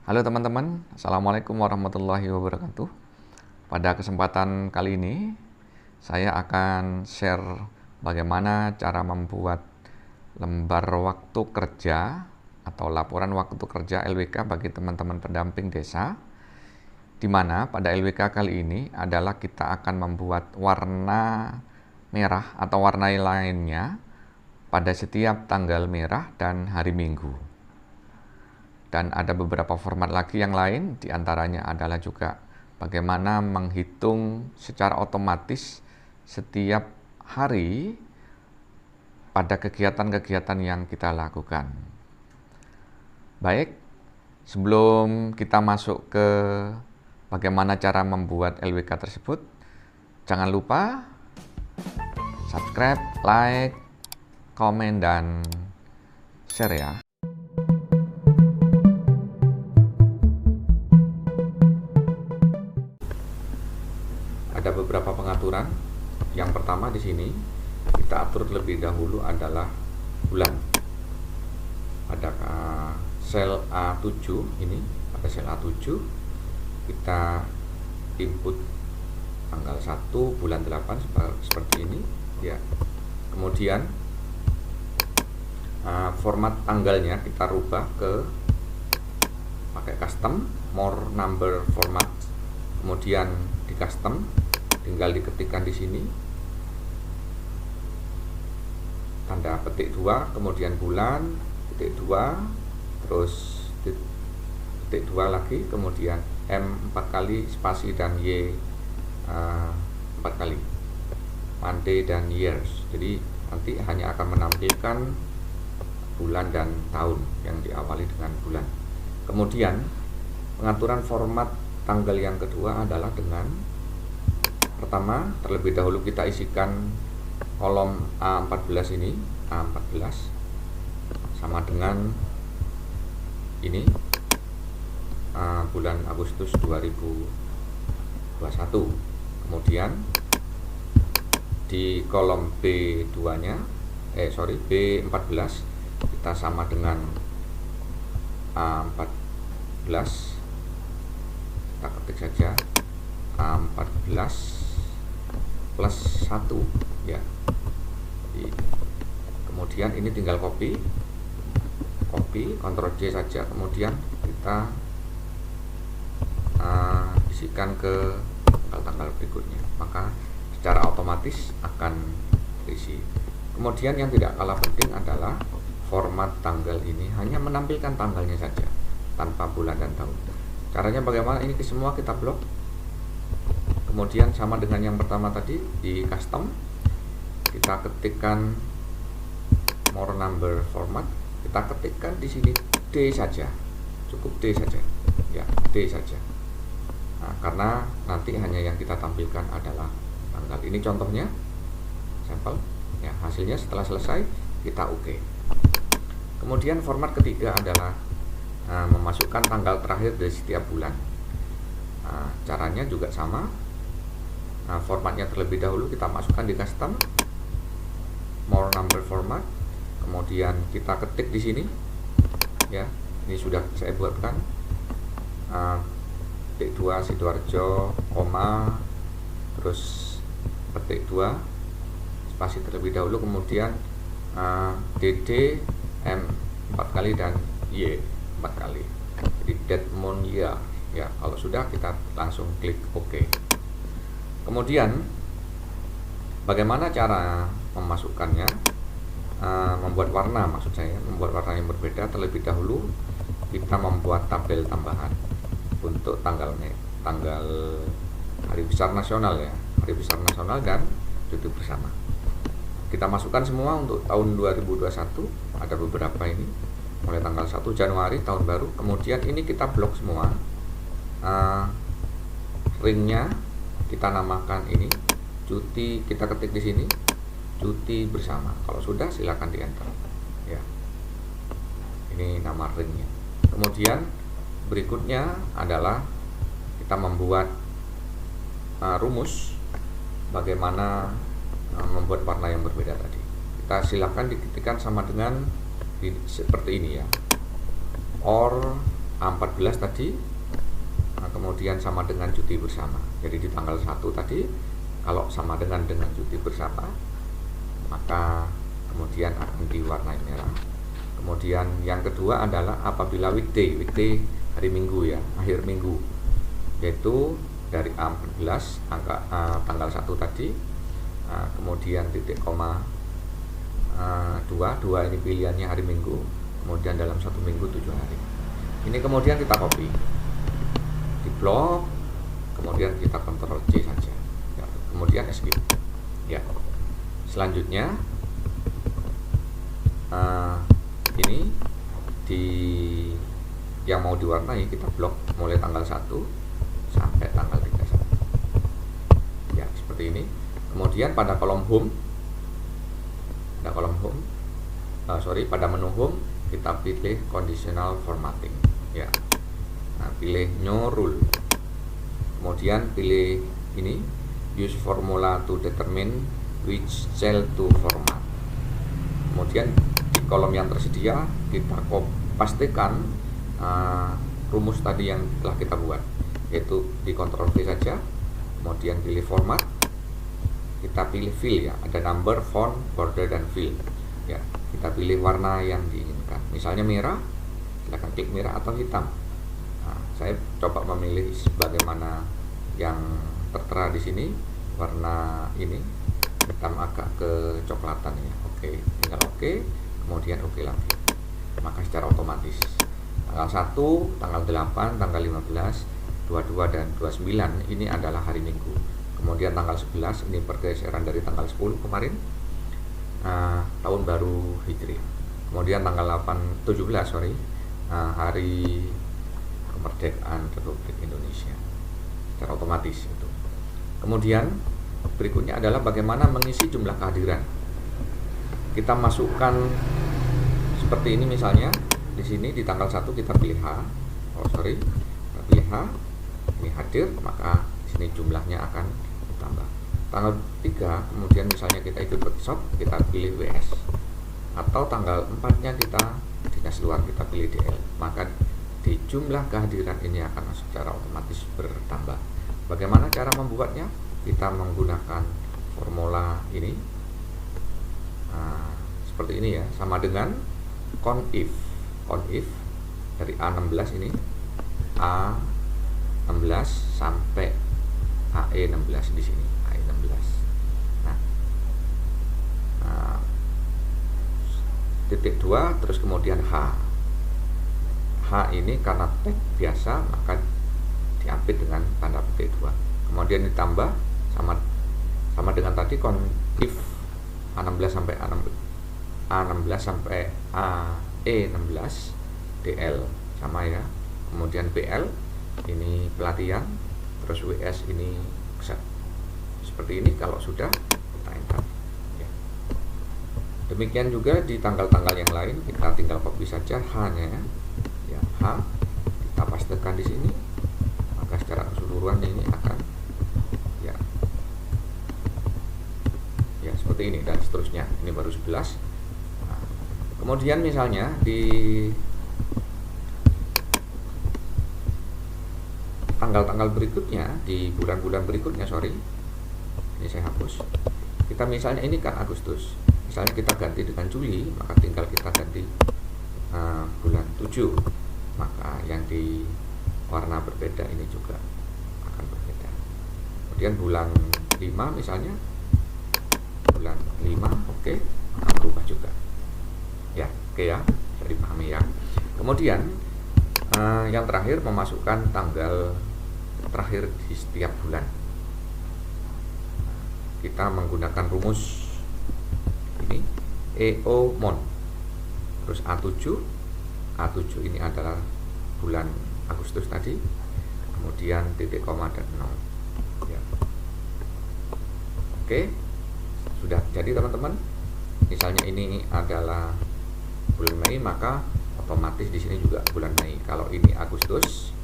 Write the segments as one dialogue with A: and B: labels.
A: Halo teman-teman, Assalamualaikum warahmatullahi wabarakatuh. Pada kesempatan kali ini, saya akan share bagaimana cara membuat lembar waktu kerja atau laporan waktu kerja LWK bagi teman-teman pendamping desa, di mana pada LWK kali ini adalah kita akan membuat warna merah atau warna lainnya pada setiap tanggal merah dan hari Minggu. Dan ada beberapa format lagi yang lain, diantaranya adalah juga bagaimana menghitung secara otomatis setiap hari pada kegiatan-kegiatan yang kita lakukan. Baik, sebelum kita masuk ke bagaimana cara membuat LWK tersebut, jangan lupa subscribe, like, komen, dan share ya. Ada beberapa pengaturan. Yang pertama di sini kita atur terlebih dahulu adalah bulan. Pada sel A7 ini, pada sel A7 kita input tanggal 1 bulan 8 seperti ini ya. Kemudian format tanggalnya kita rubah ke pakai custom more number format. Kemudian di custom tinggal diketikkan di sini tanda petik 2, kemudian bulan, petik 2, terus petik 2 lagi, kemudian M 4 kali, spasi dan Y 4 kali, monday dan years. Jadi nanti hanya akan menampilkan bulan dan tahun yang diawali dengan bulan. Kemudian pengaturan format tanggal yang kedua adalah dengan pertama, terlebih dahulu kita isikan kolom A14 ini, A14 sama dengan ini bulan Agustus 2021. Kemudian di kolom B2 nya B14 kita sama dengan A14, kita ketik saja A14 plus 1 ya. Kemudian ini tinggal copy Ctrl C saja, kemudian kita isikan ke tanggal berikutnya, maka secara otomatis akan terisi. Kemudian yang tidak kalah penting adalah format tanggal ini hanya menampilkan tanggalnya saja tanpa bulan dan tahun. Caranya bagaimana? Ini semua kita blok. Kemudian sama dengan yang pertama tadi, di custom kita ketikkan more number format, kita ketikkan di sini D saja, cukup D saja ya, D saja. Nah, karena nanti hanya yang kita tampilkan adalah tanggal. Ini contohnya sampel ya, hasilnya setelah selesai kita OK. Kemudian format ketiga adalah memasukkan tanggal terakhir dari setiap bulan. Caranya juga sama. Formatnya terlebih dahulu kita masukkan di custom more number format, kemudian kita ketik di sini ya, ini sudah saya buatkan petik 2 Sidoarjo, koma, terus petik 2 spasi terlebih dahulu, kemudian DD M 4 kali dan Y 4 kali, jadi date month year ya. Kalau sudah, kita langsung klik OK. Kemudian bagaimana cara memasukkannya, membuat warna, maksud saya membuat warna yang berbeda. Terlebih dahulu kita membuat tabel tambahan untuk tanggal hari besar nasional ya, hari besar nasional dan cuti bersama. Kita masukkan semua untuk tahun 2021, ada beberapa ini mulai tanggal 1 Januari tahun baru. Kemudian ini kita blok semua, ringnya kita namakan ini cuti, kita ketik di sini cuti bersama. Kalau sudah, silakan di enter ya. Ini nama ringnya. Kemudian berikutnya adalah kita membuat rumus bagaimana membuat warna yang berbeda tadi. Kita silakan diketikkan sama dengan seperti ini ya, or A14 tadi, kemudian sama dengan cuti bersama. Jadi di tanggal 1 tadi kalau sama dengan cuti bersama, maka kemudian akan diwarnai merah. Kemudian yang kedua adalah apabila weekday hari Minggu ya, akhir minggu, yaitu dari A14 tanggal 1 tadi, kemudian titik koma 2 ini pilihannya hari Minggu, kemudian dalam 1 minggu 7 hari. Ini kemudian kita copy di blok, kemudian kita Ctrl C saja ya, kemudian escape ya. Selanjutnya ini di yang mau diwarnai kita blok mulai tanggal 1 sampai tanggal 31 ya, seperti ini. Kemudian pada kolom home, pada menu home kita pilih conditional formatting ya. Nah, pilih new rule, kemudian pilih ini use formula to determine which cell to format. Kemudian di kolom yang tersedia kita pastikan rumus tadi yang telah kita buat, yaitu di Ctrl V saja, kemudian pilih format, kita pilih fill ya, ada number, font, border, dan fill ya. Kita pilih warna yang diinginkan, misalnya merah, silakan klik merah atau hitam. Nah, saya coba memilih sebagaimana yang tertera di sini, warna ini hitam agak kecoklatan ya. Oke, tinggal oke, kemudian oke lagi, maka secara otomatis tanggal 1, tanggal 8, tanggal 15, 22 dan 29 ini adalah hari Minggu. Kemudian tanggal 11 ini pergeseran dari tanggal 10 kemarin, tahun baru Hijriah. Kemudian tanggal 17 hari kemerdekaan Republik Indonesia, secara otomatis itu. Kemudian berikutnya adalah bagaimana mengisi jumlah kehadiran. Kita masukkan seperti ini, misalnya di sini di tanggal 1 kita pilih kita pilih H, ini hadir, maka di sini jumlahnya akan ditambah. Tanggal 3 kemudian misalnya kita ikut workshop, kita pilih WS, atau tanggal 4-nya kita dinas luar, kita pilih DL, maka di jumlah kehadiran ini akan secara otomatis bertambah. Bagaimana cara membuatnya? Kita menggunakan formula ini, seperti ini ya, sama dengan conif dari A16 ini, A16 sampai AE16 di sini, AE16. Nah, titik 2 terus kemudian H ini karena tag biasa maka diapit dengan tanda petik 2, kemudian ditambah sama dengan tadi conif A16 sampai A16 sampai AE16 DL sama ya. Kemudian PL ini pelatihan, terus WS ini set. Seperti ini kalau sudah kita enter ya. Demikian juga di tanggal-tanggal yang lain, kita tinggal copy saja H-nya ya. H kita pastekan di sini, maka secara keseluruhan ini akan ya seperti ini dan seterusnya. Ini baru 11. Nah, kemudian misalnya di tanggal-tanggal berikutnya, di bulan-bulan berikutnya, ini saya hapus. Kita misalnya ini kan Agustus, misalnya kita ganti dengan Juli, maka tinggal kita ganti bulan 7, maka yang di warna berbeda ini juga akan berbeda. Kemudian bulan 5 misalnya, bulan 5 oke, akan berubah juga ya. Oke ya, bisa dipahami ya. Kemudian yang terakhir, memasukkan tanggal terakhir di setiap bulan. Kita menggunakan rumus ini EO Mon, terus A7 ini adalah bulan Agustus tadi, kemudian titik koma dan 0 ya. Oke, sudah jadi teman-teman. Misalnya ini adalah bulan Mei, maka otomatis di sini juga bulan Mei. Kalau ini Agustus,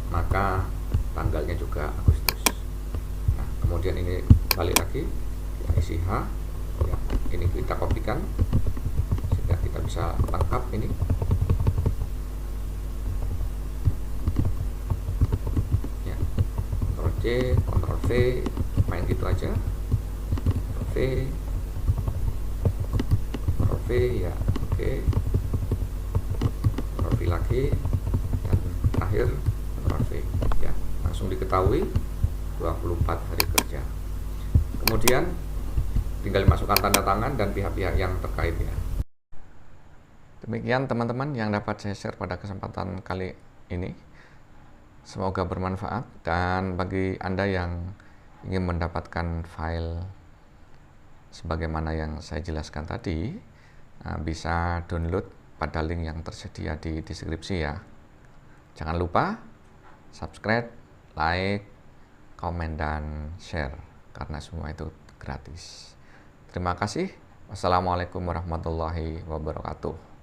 A: maka tanggalnya juga Agustus. Nah, kemudian ini balik lagi, kita isi H ya. Ini kita kopikan sehingga kita bisa lengkap ini. Oke, Ctrl V, main gitu aja. Ctrl V, ya, oke. Ctrl V lagi, dan terakhir Ctrl V, ya. Langsung diketahui 24 hari kerja. Kemudian tinggal dimasukkan tanda tangan dan pihak-pihak yang terkait ya. Demikian teman-teman yang dapat saya share pada kesempatan kali ini. Semoga bermanfaat, dan bagi Anda yang ingin mendapatkan file sebagaimana yang saya jelaskan tadi, bisa download pada link yang tersedia di deskripsi ya. Jangan lupa subscribe, like, komen, dan share, karena semua itu gratis. Terima kasih. Wassalamualaikum warahmatullahi wabarakatuh.